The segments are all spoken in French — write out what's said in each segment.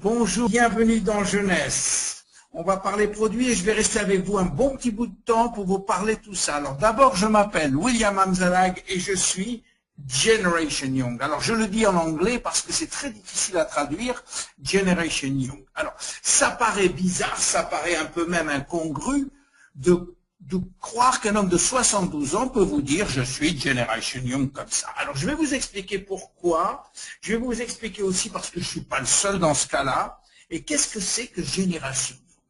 Bonjour, bienvenue dans Jeunesse. On va parler produits et je vais rester avec vous un bon petit bout de temps pour vous parler de tout ça. Alors d'abord, je m'appelle William Amzalag et je suis Generation Young. Alors je le dis en anglais parce que c'est très difficile à traduire, Generation Young. Alors ça paraît bizarre, ça paraît un peu même incongru de croire qu'un homme de 72 ans peut vous dire « je suis Generation Young » comme ça. Alors je vais vous expliquer pourquoi, je vais vous expliquer aussi parce que je ne suis pas le seul dans ce cas-là, et qu'est-ce que c'est que Génération Young.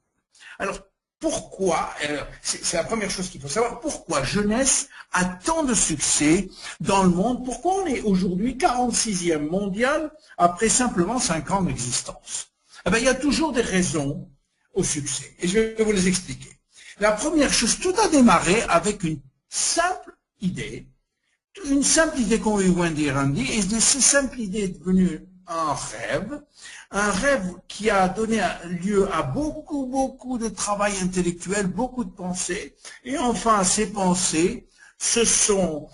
Alors pourquoi, c'est la première chose qu'il faut savoir, pourquoi Jeunesse a tant de succès dans le monde, pourquoi on est aujourd'hui 46e mondial après simplement 5 ans d'existence. Eh bien, il y a toujours des raisons au succès, et je vais vous les expliquer. La première chose, tout a démarré avec une simple idée qu'ont eu Wendy et Randy, et cette simple idée est devenue un rêve qui a donné lieu à beaucoup de travail intellectuel, beaucoup de pensées, et enfin ces pensées se sont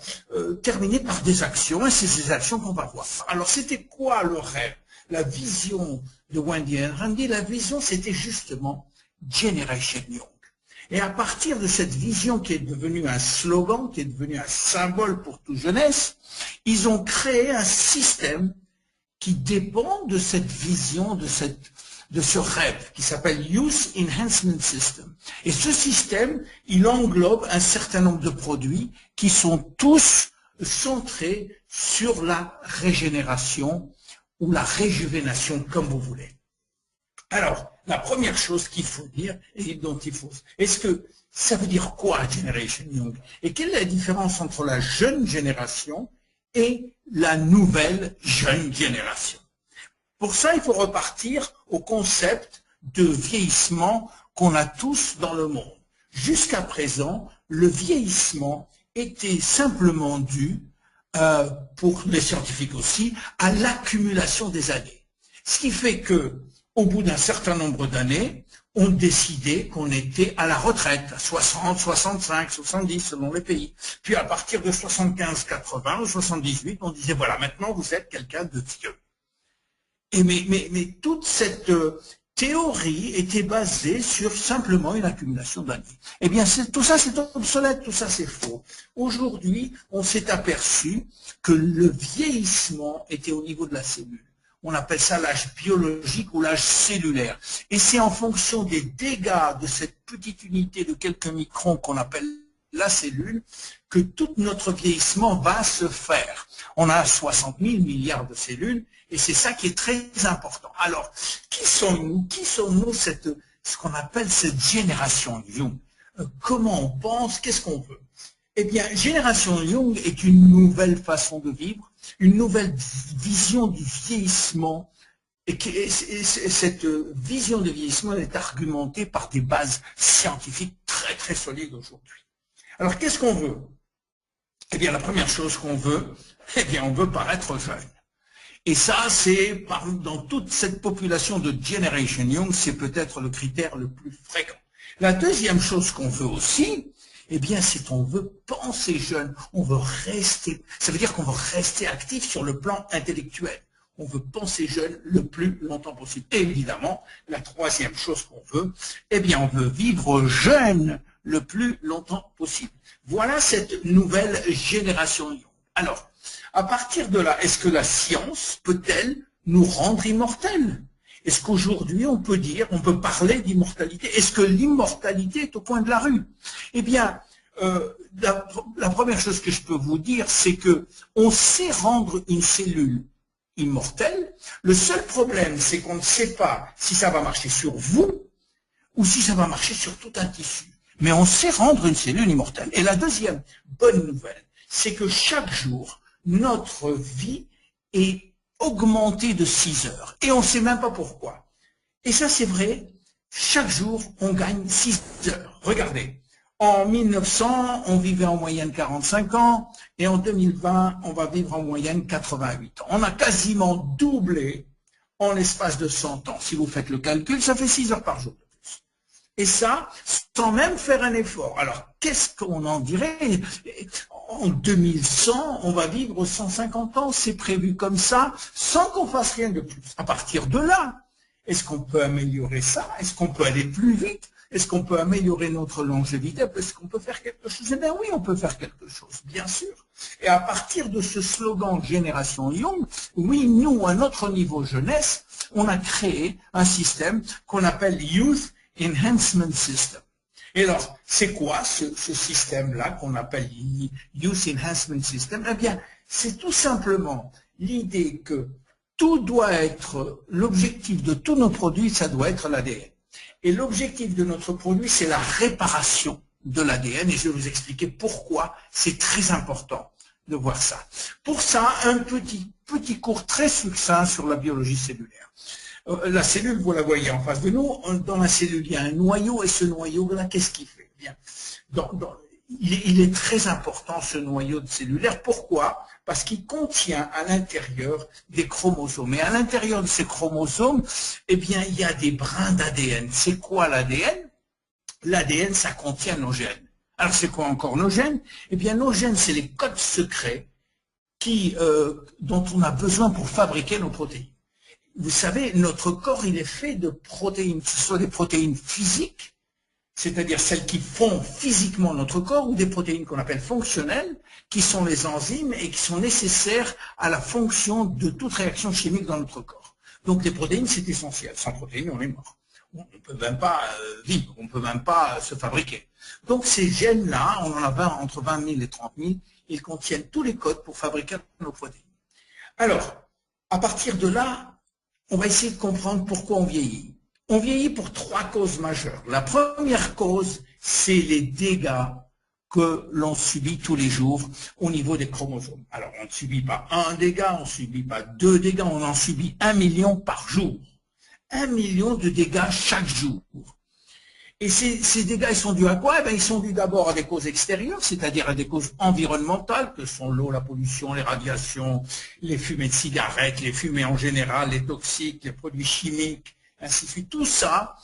terminées par des actions, et c'est ces actions qu'on va voir. Alors c'était quoi le rêve? La vision de Wendy et Randy, la vision c'était justement Generation Young. Et à partir de cette vision qui est devenue un slogan, qui est devenue un symbole pour toute jeunesse, ils ont créé un système qui dépend de cette vision, de ce rêve, qui s'appelle Youth Enhancement System. Et ce système, il englobe un certain nombre de produits qui sont tous centrés sur la régénération ou la réjuvénation, comme vous voulez. Alors, la première chose qu'il faut dire, et dont il faut... Est-ce que ça veut dire quoi, Generation Young? Et quelle est la différence entre la jeune génération et la nouvelle jeune génération? Pour ça, il faut repartir au concept de vieillissement qu'on a tous dans le monde. Jusqu'à présent, le vieillissement était simplement dû, pour les scientifiques aussi, à l'accumulation des années. Ce qui fait que au bout d'un certain nombre d'années, on décidait qu'on était à la retraite, à 60, 65, 70 selon les pays. Puis à partir de 75, 80 ou 78, on disait voilà, maintenant vous êtes quelqu'un de vieux. Et mais toute cette théorie était basée sur simplement une accumulation d'années. Eh bien, tout ça c'est obsolète, tout ça c'est faux. Aujourd'hui, on s'est aperçu que le vieillissement était au niveau de la cellule. On appelle ça l'âge biologique ou l'âge cellulaire. Et c'est en fonction des dégâts de cette petite unité de quelques microns qu'on appelle la cellule que tout notre vieillissement va se faire. On a 60 000 milliards de cellules et c'est ça qui est très important. Alors, qui sommes-nous? Qui sommes-nous ce qu'on appelle cette génération Young? Comment on pense? Qu'est-ce qu'on veut? Eh bien, Génération Young est une nouvelle façon de vivre, une nouvelle vision du vieillissement. Et cette vision de vieillissement est argumentée par des bases scientifiques très solides aujourd'hui. Alors, qu'est-ce qu'on veut? Eh bien, la première chose qu'on veut, eh bien, on veut paraître jeune. Et ça, c'est dans toute cette population de Generation Young, c'est peut-être le critère le plus fréquent. La deuxième chose qu'on veut aussi, eh bien, c'est qu'on veut penser jeune, on veut rester, ça veut dire qu'on veut rester actif sur le plan intellectuel. On veut penser jeune le plus longtemps possible. Et évidemment, la troisième chose qu'on veut, eh bien, on veut vivre jeune le plus longtemps possible. Voilà cette nouvelle génération Young. Alors, à partir de là, est-ce que la science peut-elle nous rendre immortels? Est-ce qu'aujourd'hui, on peut dire, on peut parler d'immortalité? Est-ce que l'immortalité est au coin de la rue? Eh bien, la première chose que je peux vous dire, c'est que on sait rendre une cellule immortelle. Le seul problème, c'est qu'on ne sait pas si ça va marcher sur vous ou si ça va marcher sur tout un tissu. Mais on sait rendre une cellule immortelle. Et la deuxième bonne nouvelle, c'est que chaque jour, notre vie est augmenté de 6 heures. Et on ne sait même pas pourquoi. Et ça, c'est vrai. Chaque jour, on gagne 6 heures. Regardez. En 1900, on vivait en moyenne 45 ans. Et en 2020, on va vivre en moyenne 88 ans. On a quasiment doublé en l'espace de 100 ans. Si vous faites le calcul, ça fait 6 heures par jour de plus. Et ça, sans même faire un effort. Alors, qu'est-ce qu'on en dirait? En 2100, on va vivre 150 ans, c'est prévu comme ça, sans qu'on fasse rien de plus. À partir de là, Est-ce qu'on peut améliorer ça? Est-ce qu'on peut aller plus vite? Est-ce qu'on peut améliorer notre longévité? Est-ce qu'on peut faire quelque chose? Eh bien oui, on peut faire quelque chose, bien sûr. Et à partir de ce slogan Génération Young, oui, nous, à notre niveau jeunesse, on a créé un système qu'on appelle Youth Enhancement System. Et alors, c'est quoi ce système-là qu'on appelle Youth Enhancement System? Eh bien, c'est tout simplement l'idée que tout doit être, l'objectif de tous nos produits, ça doit être l'ADN. Et l'objectif de notre produit, c'est la réparation de l'ADN, et je vais vous expliquer pourquoi c'est très important de voir ça. Pour ça, un petit cours très succinct sur la biologie cellulaire. La cellule, vous la voyez en face de nous, dans la cellule, il y a un noyau, et ce noyau-là, qu'est-ce qu'il fait? Bien, il est très important, ce noyau cellulaire. Pourquoi? Parce qu'il contient à l'intérieur des chromosomes. Et à l'intérieur de ces chromosomes, eh bien, il y a des brins d'ADN. C'est quoi l'ADN? L'ADN, ça contient nos gènes. Alors, c'est quoi encore nos gènes? Eh bien, nos gènes, c'est les codes secrets dont on a besoin pour fabriquer nos protéines. Vous savez, notre corps, il est fait de protéines, que ce soit des protéines physiques, c'est-à-dire celles qui font physiquement notre corps, ou des protéines qu'on appelle fonctionnelles, qui sont les enzymes et qui sont nécessaires à la fonction de toute réaction chimique dans notre corps. Donc les protéines, c'est essentiel. Sans protéines, on est mort. On ne peut même pas vivre, on ne peut même pas se fabriquer. Donc ces gènes-là, on en a entre 20 000 et 30 000, ils contiennent tous les codes pour fabriquer nos protéines. Alors, à partir de là, on va essayer de comprendre pourquoi on vieillit. On vieillit pour 3 causes majeures. La première cause, c'est les dégâts que l'on subit tous les jours au niveau des chromosomes. Alors, on ne subit pas un dégât, on ne subit pas 2 dégâts, on en subit 1 million par jour. 1 million de dégâts chaque jour. Et ces dégâts, ils sont dus à quoi? Eh bien, ils sont dus d'abord à des causes extérieures, c'est-à-dire à des causes environnementales, que sont l'eau, la pollution, les radiations, les fumées de cigarettes, les fumées en général, les toxiques, les produits chimiques, ainsi de suite. Tout ça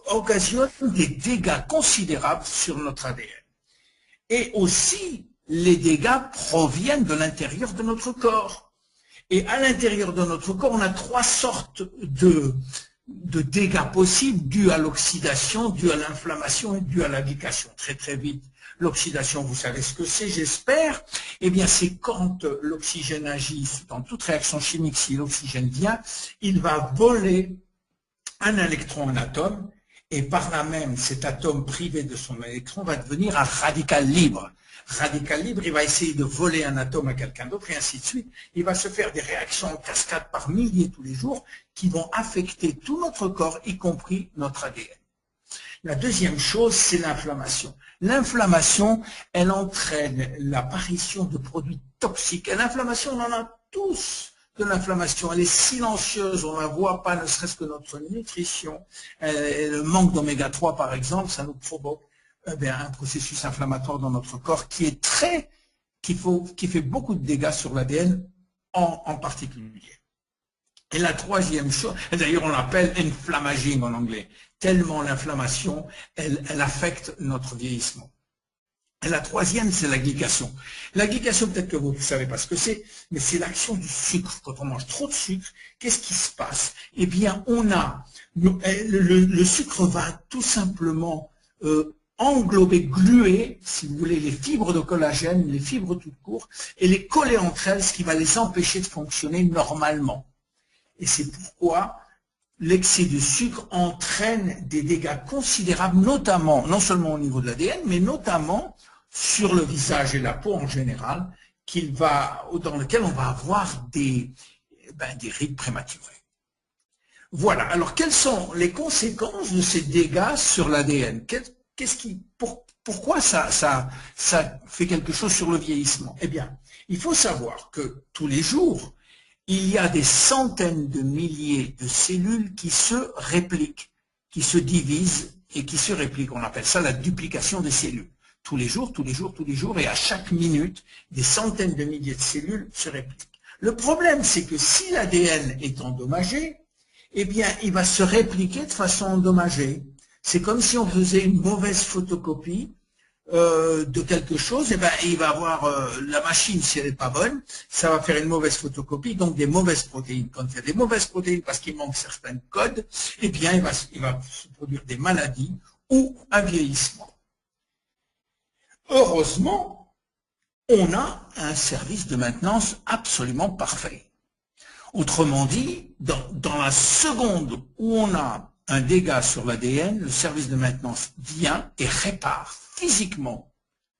occasionne des dégâts considérables sur notre ADN. Et aussi, les dégâts proviennent de l'intérieur de notre corps. Et à l'intérieur de notre corps, on a 3 sortes de dégâts possibles dus à l'oxydation, dus à l'inflammation et dus à la glycation. Très très vite. L'oxydation, vous savez ce que c'est, j'espère. Eh bien, c'est quand l'oxygène agit dans toute réaction chimique, si l'oxygène vient, il va voler un électron, un atome, et par là même, cet atome privé de son électron va devenir un radical libre. Radical libre, il va essayer de voler un atome à quelqu'un d'autre, et ainsi de suite. Il va se faire des réactions en cascade par milliers tous les jours qui vont affecter tout notre corps, y compris notre ADN. La deuxième chose, c'est l'inflammation. L'inflammation, elle entraîne l'apparition de produits toxiques. Et l'inflammation, on en a tous de l'inflammation. Elle est silencieuse, on ne la voit pas, ne serait-ce que notre nutrition. Le manque d'oméga 3, par exemple, ça nous provoque un processus inflammatoire dans notre corps qui fait beaucoup de dégâts sur l'ADN en particulier. Et la troisième chose, d'ailleurs on l'appelle inflammaging en anglais, tellement l'inflammation, elle affecte notre vieillissement. Et la troisième, c'est la glycation. La glycation, peut-être que vous ne savez pas ce que c'est, mais c'est l'action du sucre. Quand on mange trop de sucre, qu'est-ce qui se passe? Eh bien, le sucre va tout simplement englober, gluer, si vous voulez, les fibres de collagène, les fibres toutes court, et les coller entre elles, ce qui va les empêcher de fonctionner normalement. Et c'est pourquoi l'excès de sucre entraîne des dégâts considérables, notamment, non seulement au niveau de l'ADN, mais notamment sur le visage et la peau en général, dans lequel on va avoir des rides prématurées. Voilà. Alors, quelles sont les conséquences de ces dégâts sur l'ADN? Pourquoi ça fait quelque chose sur le vieillissement? Eh bien, il faut savoir que tous les jours, il y a des centaines de milliers de cellules qui se répliquent, qui se divisent et qui se répliquent. On appelle ça la duplication des cellules. Tous les jours, tous les jours, tous les jours, et à chaque minute, des centaines de milliers de cellules se répliquent. Le problème, c'est que si l'ADN est endommagé, eh bien, il va se répliquer de façon endommagée. C'est comme si on faisait une mauvaise photocopie de quelque chose, eh ben, il va avoir la machine, si elle n'est pas bonne, ça va faire une mauvaise photocopie, donc des mauvaises protéines. Quand il y a des mauvaises protéines parce qu'il manque certains codes, eh bien, il va se produire des maladies ou un vieillissement. Heureusement, on a un service de maintenance absolument parfait. Autrement dit, dans la seconde où on a un dégât sur l'ADN, le service de maintenance vient et répare physiquement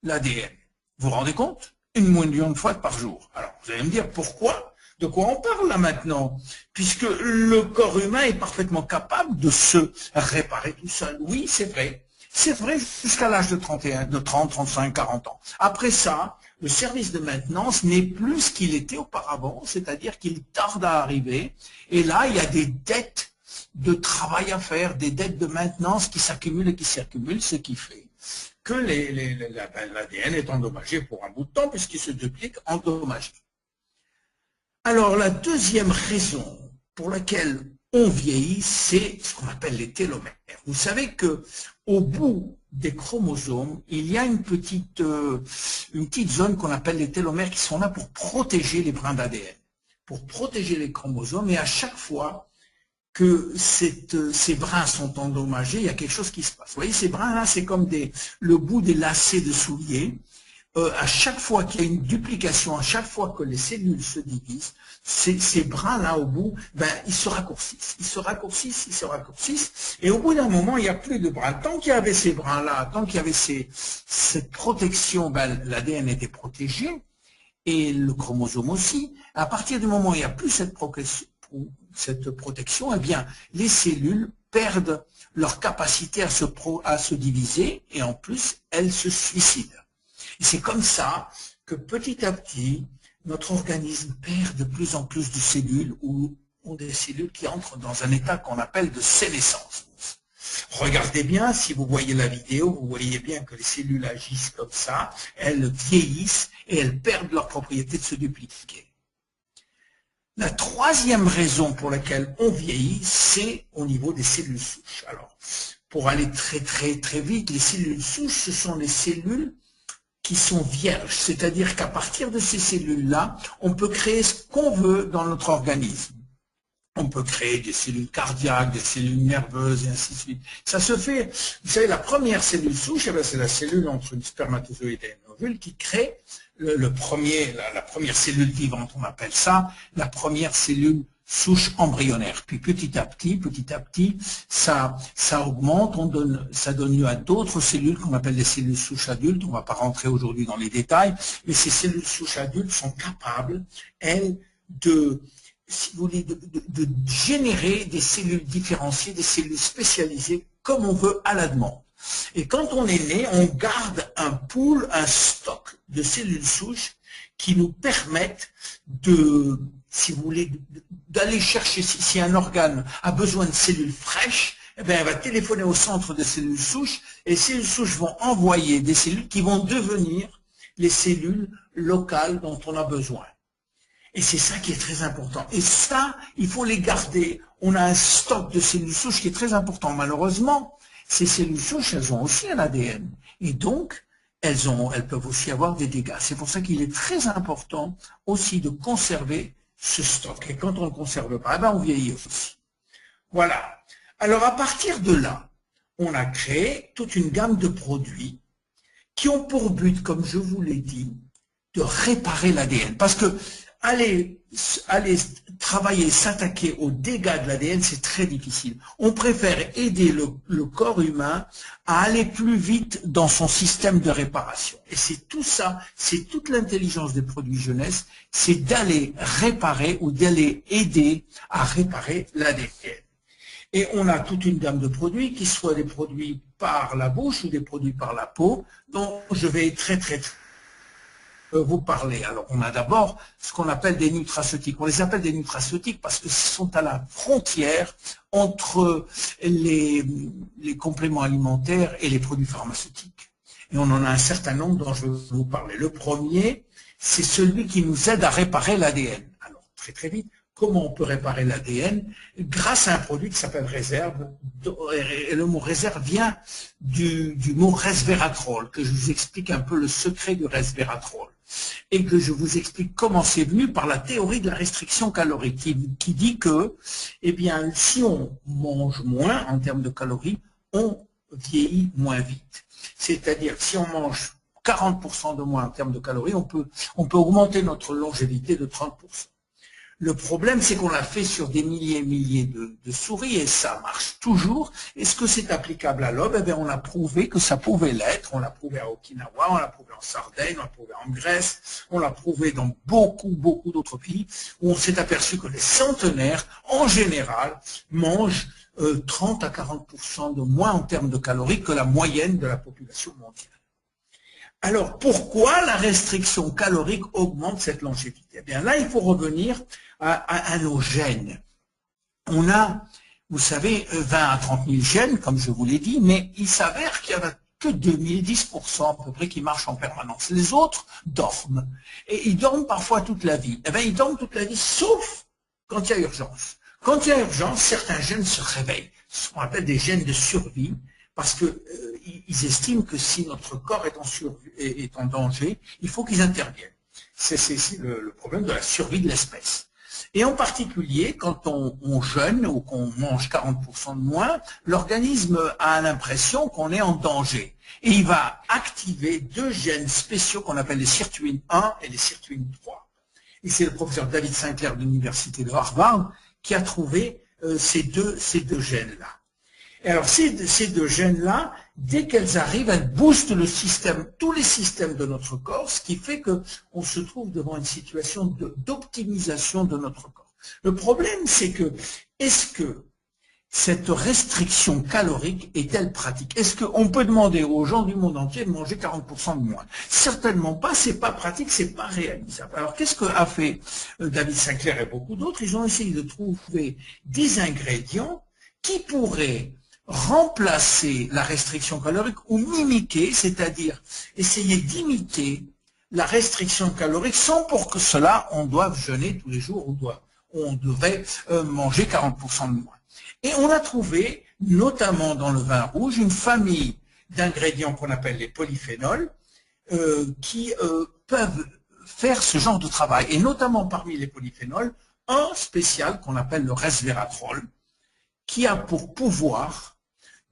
l'ADN. Vous vous rendez compte? 1 million de fois par jour. Alors, vous allez me dire pourquoi? De quoi on parle là maintenant? Puisque le corps humain est parfaitement capable de se réparer tout seul. Oui, c'est vrai. C'est vrai jusqu'à l'âge de 30, 35, 40 ans. Après ça, le service de maintenance n'est plus ce qu'il était auparavant, c'est-à-dire qu'il tarde à arriver. Et là, il y a des dettes de travail à faire, des dettes de maintenance qui s'accumulent et qui s'accumulent, ce qui fait que l'ADN est endommagé pour un bout de temps puisqu'il se duplique endommagé. Alors, la deuxième raison pour laquelle on vieillit, c'est ce qu'on appelle les télomères. Vous savez que au bout des chromosomes, il y a une petite zone qu'on appelle les télomères qui sont là pour protéger les brins d'ADN, pour protéger les chromosomes, et à chaque fois que ces brins sont endommagés, il y a quelque chose qui se passe. Vous voyez, ces brins-là, c'est comme le bout des lacets de souliers. À chaque fois qu'il y a une duplication, à chaque fois que les cellules se divisent, ces brins-là au bout, ben, ils se raccourcissent, ils se raccourcissent, ils se raccourcissent, et au bout d'un moment, il n'y a plus de brins. Tant qu'il y avait ces brins-là, tant qu'il y avait cette protection, ben, l'ADN était protégé, et le chromosome aussi. À partir du moment où il n'y a plus cette protection, eh bien, les cellules perdent leur capacité à se diviser, et en plus, elles se suicident. Et c'est comme ça que petit à petit, notre organisme perd de plus en plus de cellules ou des cellules qui entrent dans un état qu'on appelle de sénescence. Regardez bien, si vous voyez la vidéo, vous voyez bien que les cellules agissent comme ça, elles vieillissent et elles perdent leur propriété de se dupliquer. La troisième raison pour laquelle on vieillit, c'est au niveau des cellules souches. Alors, pour aller très vite, les cellules souches, ce sont les cellules qui sont vierges, c'est-à-dire qu'à partir de ces cellules-là, on peut créer ce qu'on veut dans notre organisme. On peut créer des cellules cardiaques, des cellules nerveuses, et ainsi de suite. Ça se fait, vous savez, la première cellule souche, c'est la cellule entre une spermatozoïde et un ovule qui crée la première cellule vivante, on appelle ça, la première cellule souche embryonnaire. Puis petit à petit, ça augmente, ça donne lieu à d'autres cellules qu'on appelle les cellules souches adultes. On ne va pas rentrer aujourd'hui dans les détails, mais ces cellules souches adultes sont capables, elles, si vous voulez, de générer des cellules différenciées, des cellules spécialisées, comme on veut à la demande. Et quand on est né, on garde un pool, un stock de cellules souches qui nous permettent si vous voulez, d'aller chercher, si un organe a besoin de cellules fraîches, eh bien, elle va téléphoner au centre de cellules souches, et les cellules souches vont envoyer des cellules qui vont devenir les cellules locales dont on a besoin. Et c'est ça qui est très important. Et ça, il faut les garder. On a un stock de cellules souches qui est très important. Malheureusement, ces cellules souches, elles ont aussi un ADN. Et donc, elles peuvent aussi avoir des dégâts. C'est pour ça qu'il est très important aussi de conserver ce stock. Et quand on ne le conserve pas, eh ben on vieillit aussi. Voilà. Alors, à partir de là, on a créé toute une gamme de produits qui ont pour but, comme je vous l'ai dit, de réparer l'ADN. Parce que aller travailler, s'attaquer aux dégâts de l'ADN, c'est très difficile. On préfère aider le corps humain à aller plus vite dans son système de réparation. Et c'est tout ça, c'est toute l'intelligence des produits jeunesse, c'est d'aller réparer ou d'aller aider à réparer l'ADN. Et on a toute une gamme de produits, qui soient des produits par la bouche ou des produits par la peau, dont je vais très vous parler. Alors, on a d'abord ce qu'on appelle des nutraceutiques. On les appelle des nutraceutiques parce que ce sont à la frontière entre les compléments alimentaires et les produits pharmaceutiques. Et on en a un certain nombre dont je vais vous parler. Le premier, c'est celui qui nous aide à réparer l'ADN. Alors, très vite, comment on peut réparer l'ADN grâce à un produit qui s'appelle réserve. Et le mot réserve vient du mot resveratrol, que je vous explique un peu le secret du resveratrol. Et que je vous explique comment c'est venu par la théorie de la restriction calorique, qui dit que, eh bien, si on mange moins en termes de calories, on vieillit moins vite. C'est-à-dire, si on mange 40% de moins en termes de calories, on peut augmenter notre longévité de 30%. Le problème, c'est qu'on l'a fait sur des milliers et milliers de souris et ça marche toujours. Est-ce que c'est applicable à l'homme? Eh bien, on a prouvé que ça pouvait l'être. On l'a prouvé à Okinawa, on l'a prouvé en Sardaigne, on l'a prouvé en Grèce, on l'a prouvé dans beaucoup, beaucoup d'autres pays où on s'est aperçu que les centenaires, en général, mangent 30 à 40% de moins en termes de calories que la moyenne de la population mondiale. Alors, pourquoi la restriction calorique augmente cette longévité? Eh bien, là, il faut revenir à nos gènes. On a, vous savez, 20 à 30 000 gènes, comme je vous l'ai dit, mais il s'avère qu'il y en a que 2010% à peu près qui marchent en permanence. Les autres dorment. Et ils dorment parfois toute la vie. Eh bien, ils dorment toute la vie, sauf quand il y a urgence. Quand il y a urgence, certains gènes se réveillent. Ce qu'on appelle des gènes de survie, parce qu'ils estiment que si notre corps est en danger, il faut qu'ils interviennent. C'est le problème de la survie de l'espèce. Et en particulier, quand on jeûne ou qu'on mange 40% de moins, l'organisme a l'impression qu'on est en danger. Et il va activer deux gènes spéciaux qu'on appelle les sirtuines 1 et les sirtuines 3. Et c'est le professeur David Sinclair de l'université de Harvard qui a trouvé ces deux gènes-là. Et alors ces deux gènes-là, dès qu'elles arrivent, elles boostent le système, tous les systèmes de notre corps, ce qui fait qu'on se trouve devant une situation d'optimisation de notre corps. Le problème, c'est que, est-ce que cette restriction calorique est-elle pratique? Est-ce qu'on peut demander aux gens du monde entier de manger 40% de moins? Certainement pas, c'est pas pratique, c'est pas réalisable. Alors qu'est-ce qu'a fait David Sinclair et beaucoup d'autres? Ils ont essayé de trouver des ingrédients qui pourraient remplacer la restriction calorique ou mimiquer, c'est-à-dire essayer d'imiter la restriction calorique sans pour que cela on doive jeûner tous les jours ou on devrait manger 40% de moins. Et on a trouvé, notamment dans le vin rouge, une famille d'ingrédients qu'on appelle les polyphénols qui peuvent faire ce genre de travail. Et notamment parmi les polyphénols, un spécial qu'on appelle le resveratrol, qui a pour pouvoir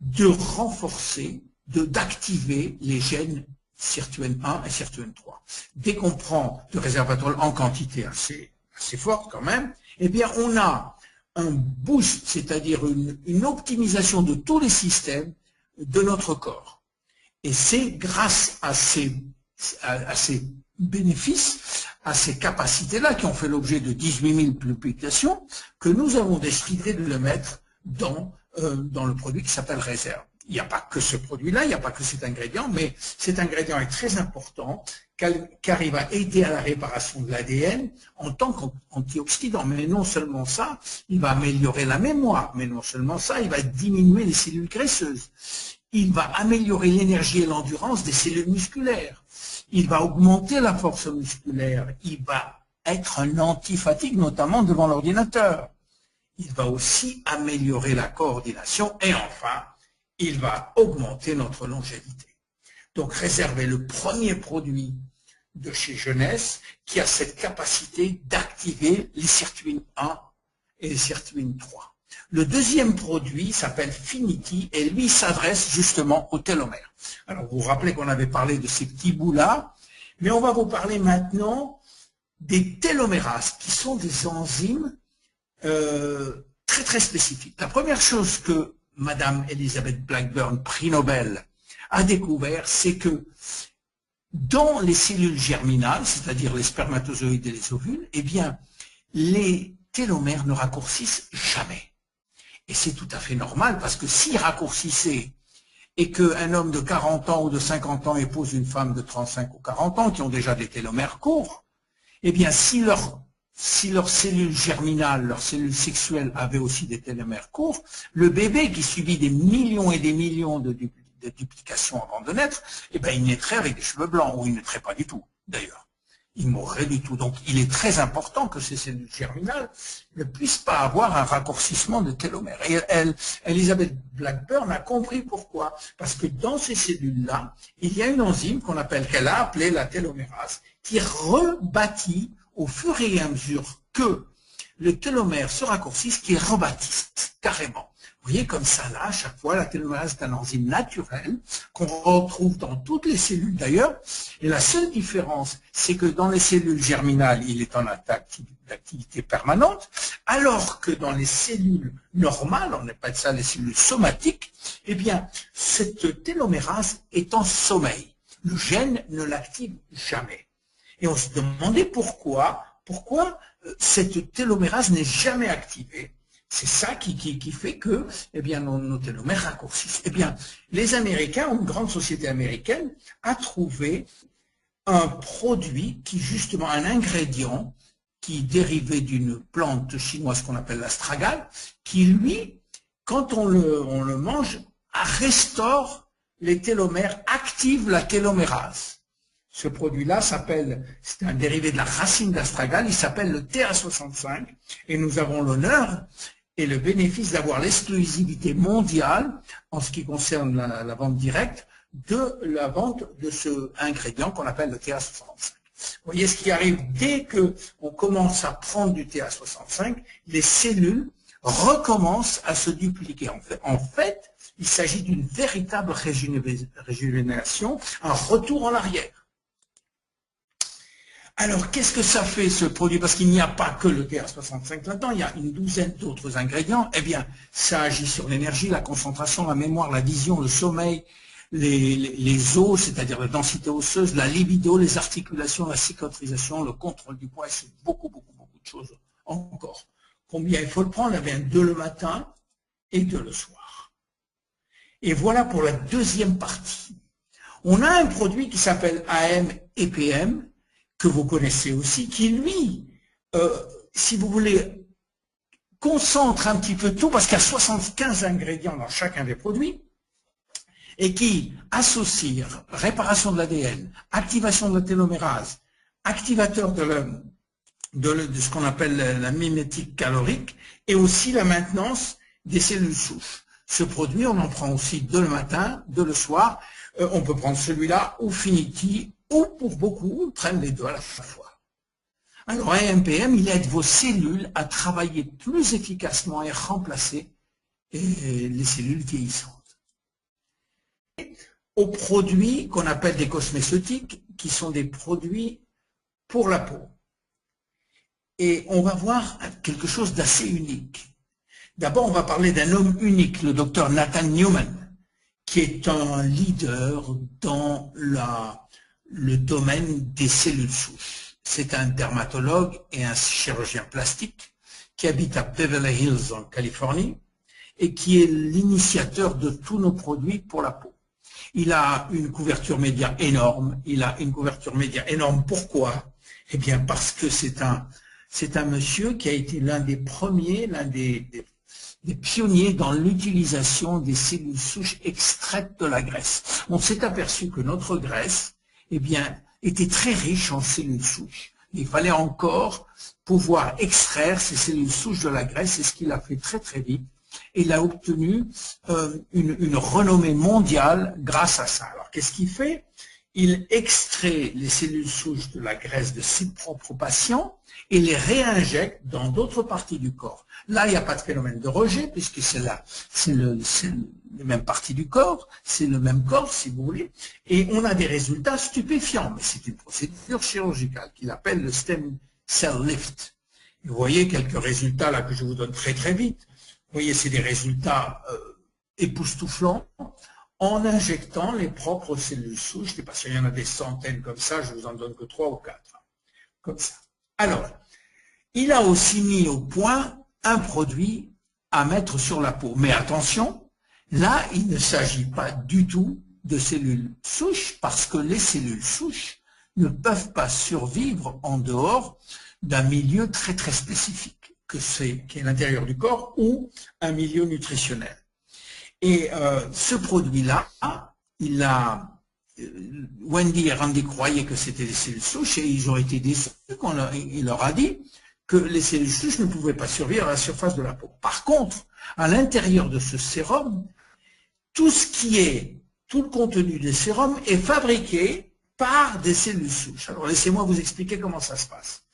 de renforcer, d'activer les gènes sirtuine 1 et sirtuine 3. Dès qu'on prend du resveratrol en quantité assez forte quand même, eh bien on a un boost, c'est-à-dire une optimisation de tous les systèmes de notre corps. Et c'est grâce à ces bénéfices, à ces capacités-là qui ont fait l'objet de 18 000 publications, que nous avons décidé de le mettre dans le produit qui s'appelle Réserve. Il n'y a pas que ce produit-là, il n'y a pas que cet ingrédient, mais cet ingrédient est très important car il va aider à la réparation de l'ADN en tant qu'antioxydant. Mais non seulement ça, il va améliorer la mémoire, mais non seulement ça, il va diminuer les cellules graisseuses. Il va améliorer l'énergie et l'endurance des cellules musculaires. Il va augmenter la force musculaire. Il va être un anti-fatigue, notamment devant l'ordinateur. Il va aussi améliorer la coordination et enfin, il va augmenter notre longévité. Donc, Réserve est le premier produit de chez Jeunesse qui a cette capacité d'activer les sirtuines 1 et les sirtuines 3. Le deuxième produit s'appelle Finity et lui s'adresse justement aux télomères. Alors, vous vous rappelez qu'on avait parlé de ces petits bouts-là, mais on va vous parler maintenant des télomérases qui sont des enzymes très très spécifiques. La première chose que Madame Elizabeth Blackburn, prix Nobel, a découvert, c'est que dans les cellules germinales, c'est-à-dire les spermatozoïdes et les ovules, eh bien, les télomères ne raccourcissent jamais. Et c'est tout à fait normal, parce que s'ils raccourcissaient et qu'un homme de 40 ans ou de 50 ans épouse une femme de 35 ou 40 ans qui ont déjà des télomères courts, eh bien, si leurs cellules germinales, leurs cellules sexuelles avaient aussi des télomères courts, le bébé qui subit des millions et des millions de duplications avant de naître, eh bien, il naîtrait avec des cheveux blancs, ou il ne naîtrait pas du tout, d'ailleurs. il mourrait du tout. Donc il est très important que ces cellules germinales ne puissent pas avoir un raccourcissement de télomère. Et Elizabeth Blackburn a compris pourquoi. Parce que dans ces cellules-là, il y a une enzyme qu'elle a appelée la télomérase, qui rebâtit au fur et à mesure que le télomère se raccourcisse, qui rebâtisse carrément. Vous voyez, comme ça, là, à chaque fois, la télomérase est un enzyme naturel qu'on retrouve dans toutes les cellules d'ailleurs. Et la seule différence, c'est que dans les cellules germinales, il est en activité permanente, alors que dans les cellules normales, on appelle ça les cellules somatiques, eh bien, cette télomérase est en sommeil. Le gène ne l'active jamais. Et on se demandait pourquoi cette télomérase n'est jamais activée. C'est ça qui fait que eh bien, nos télomères raccourcissent. Eh bien, les Américains, une grande société américaine, a trouvé un produit qui, justement, un ingrédient qui dérivait d'une plante chinoise qu'on appelle l'astragale, qui, lui, quand on le mange, restaure les télomères, active la télomérase. Ce produit-là c'est un dérivé de la racine d'astragale, il s'appelle le TA65, et nous avons l'honneur et le bénéfice d'avoir l'exclusivité mondiale en ce qui concerne la vente directe de la vente de ce ingrédient qu'on appelle le TA65. Vous voyez ce qui arrive dès qu'on commence à prendre du TA65, les cellules recommencent à se dupliquer. En fait, il s'agit d'une véritable régénération, un retour en arrière. Alors, qu'est-ce que ça fait, ce produit? Parce qu'il n'y a pas que le TA65 là-dedans, il y a une douzaine d'autres ingrédients. Eh bien, ça agit sur l'énergie, la concentration, la mémoire, la vision, le sommeil, les os, c'est-à-dire la densité osseuse, la libido, les articulations, la cicatrisation, le contrôle du poids, et c'est beaucoup de choses encore. Combien il faut le prendre? Eh bien, 2 le matin et 2 le soir. Et voilà pour la deuxième partie. On a un produit qui s'appelle AM et PM, que vous connaissez aussi, qui lui, si vous voulez, concentre un petit peu tout, parce qu'il y a 75 ingrédients dans chacun des produits, et qui associe réparation de l'ADN, activation de la télomérase, activateur de ce qu'on appelle la mimétique calorique, et aussi la maintenance des cellules souches. Ce produit, on en prend aussi 2 le matin, 2 le soir. On peut prendre celui-là ou Finity, ou pour beaucoup, prennent les 2 à la fois. Alors, AMPM, il aide vos cellules à travailler plus efficacement et remplacer les cellules vieillissantes. Aux produits qu'on appelle des cosméceutiques, qui sont des produits pour la peau. Et on va voir quelque chose d'assez unique. D'abord, on va parler d'un homme unique, le docteur Nathan Newman, qui est un leader dans le domaine des cellules souches. C'est un dermatologue et un chirurgien plastique qui habite à Beverly Hills en Californie et qui est l'initiateur de tous nos produits pour la peau. Il a une couverture média énorme. Pourquoi? Eh bien, parce que c'est un monsieur qui a été l'un des premiers, l'un des pionniers dans l'utilisation des cellules souches extraites de la graisse. On s'est aperçu que notre graisse, eh bien, était très riche en cellules souches. Il fallait encore pouvoir extraire ces cellules souches de la graisse, c'est ce qu'il a fait très vite. Et il a obtenu une renommée mondiale grâce à ça. Alors, qu'est-ce qu'il fait? Il extrait les cellules souches de la graisse de ses propres patients et les réinjecte dans d'autres parties du corps. Là, il n'y a pas de phénomène de rejet, puisque c'est les mêmes parties du corps, c'est le même corps, si vous voulez, et on a des résultats stupéfiants. Mais c'est une procédure chirurgicale qu'il appelle le stem cell lift. Et vous voyez quelques résultats là que je vous donne très vite. Vous voyez, c'est des résultats époustouflants en injectant les propres cellules souches. Parce qu'il y en a des centaines comme ça, je vous en donne que 3 ou 4. Comme ça. Alors, il a aussi mis au point un produit à mettre sur la peau. Mais attention, là, il ne s'agit pas du tout de cellules souches, parce que les cellules souches ne peuvent pas survivre en dehors d'un milieu très spécifique, qui est l'intérieur du corps ou un milieu nutritionnel. Et ce produit-là, il a Wendy et Randy croyaient que c'était des cellules souches et ils ont été déçus il leur a dit que les cellules souches ne pouvaient pas survivre à la surface de la peau. Par contre, à l'intérieur de ce sérum, tout le contenu des sérums est fabriqué par des cellules souches. Alors laissez-moi vous expliquer comment ça se passe.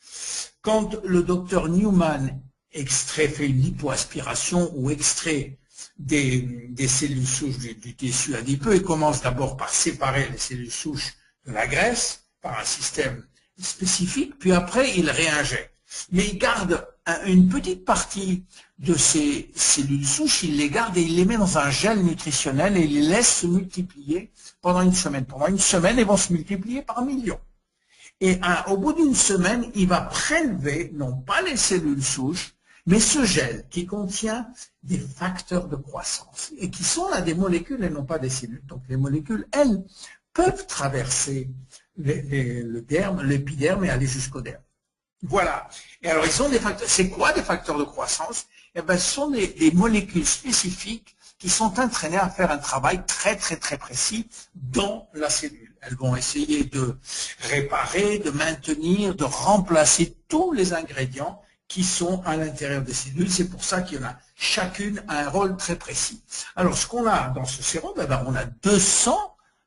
Quand le docteur Newman fait une lipoaspiration ou extrait des cellules souches du tissu adipeux, il commence d'abord par séparer les cellules souches de la graisse par un système spécifique, puis après il réinjecte. Mais il garde une petite partie de ces cellules souches, il les garde et il les met dans un gel nutritionnel et il les laisse se multiplier pendant une semaine. Pendant une semaine, ils vont se multiplier par millions. Et au bout d'une semaine, il va prélever, non pas les cellules souches, mais ce gel qui contient des facteurs de croissance et qui sont là des molécules et non pas des cellules. Donc les molécules, elles, peuvent traverser l'épiderme et aller jusqu'au derme. Voilà. Et alors, ils sont des facteurs. C'est quoi des facteurs de croissance? Eh ben, ce sont des molécules spécifiques qui sont entraînées à faire un travail très, très, très précis dans la cellule. Elles vont essayer de réparer, de maintenir, de remplacer tous les ingrédients qui sont à l'intérieur des cellules. C'est pour ça qu'il y en a chacune a un rôle très précis. Alors, ce qu'on a dans ce sérum, eh ben, on a 200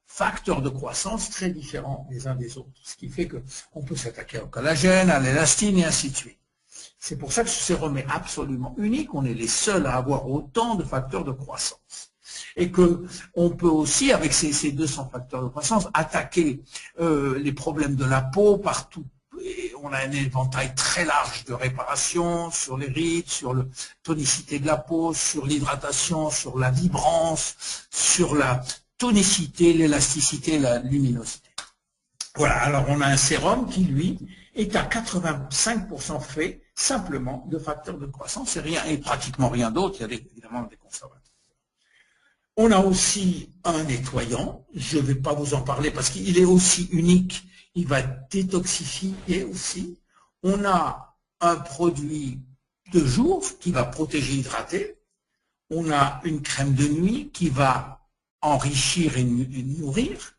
facteurs de croissance très différents les uns des autres, ce qui fait qu'on peut s'attaquer au collagène, à l'élastine et ainsi de suite. C'est pour ça que ce sérum est absolument unique, on est les seuls à avoir autant de facteurs de croissance. Et qu'on peut aussi, avec ces 200 facteurs de croissance, attaquer les problèmes de la peau partout. Et on a un éventail très large de réparation sur les rides, sur la tonicité de la peau, sur l'hydratation, sur la vibrance, sur la tonicité, l'élasticité, la luminosité. Voilà, alors on a un sérum qui, lui, est à 85% fait simplement de facteurs de croissance et pratiquement rien d'autre, il y a évidemment des conservateurs. On a aussi un nettoyant, je ne vais pas vous en parler parce qu'il est aussi unique, il va détoxifier aussi. On a un produit de jour qui va protéger, hydrater. On a une crème de nuit qui va enrichir et nourrir.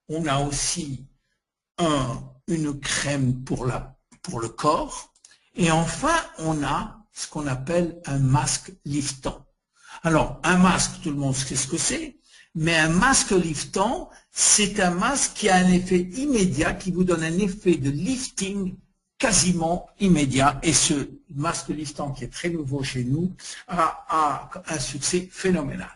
On a aussi une crème pour le corps. Et enfin, on a ce qu'on appelle un masque liftant. Alors, un masque, tout le monde sait ce que c'est, mais un masque liftant, c'est un masque qui a un effet immédiat, qui vous donne un effet de lifting quasiment immédiat. Et ce masque liftant, qui est très nouveau chez nous, a un succès phénoménal.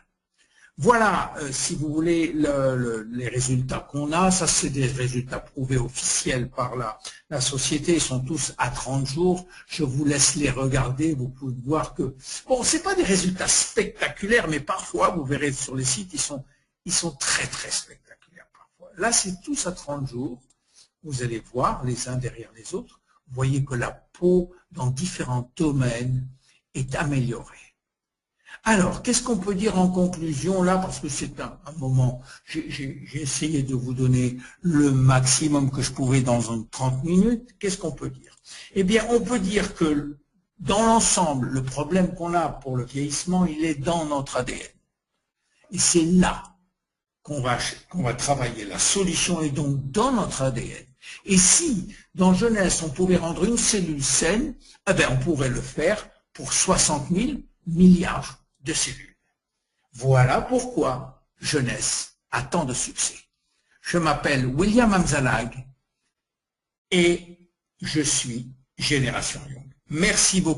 Voilà, si vous voulez, les résultats qu'on a. Ça, c'est des résultats prouvés officiels par la société. Ils sont tous à 30 jours. Je vous laisse les regarder. Vous pouvez voir que, bon, c'est pas des résultats spectaculaires, mais parfois, vous verrez sur les sites, ils sont très, très spectaculaires parfois. Là, c'est tous à 30 jours. Vous allez voir les uns derrière les autres. Vous voyez que la peau, dans différents domaines, est améliorée. Alors, qu'est-ce qu'on peut dire en conclusion là, parce que c'est un moment, j'ai essayé de vous donner le maximum que je pouvais dans 30 minutes. Qu'est-ce qu'on peut dire? Eh bien, on peut dire que dans l'ensemble, le problème qu'on a pour le vieillissement, il est dans notre ADN. Et c'est là qu'on va travailler. La solution est donc dans notre ADN. Et si, dans jeunesse, on pouvait rendre une cellule saine, eh bien, on pourrait le faire pour 60 000 milliards de cellules. Voilà pourquoi jeunesse a tant de succès. Je m'appelle William Amzalag et je suis Génération Young. Merci beaucoup.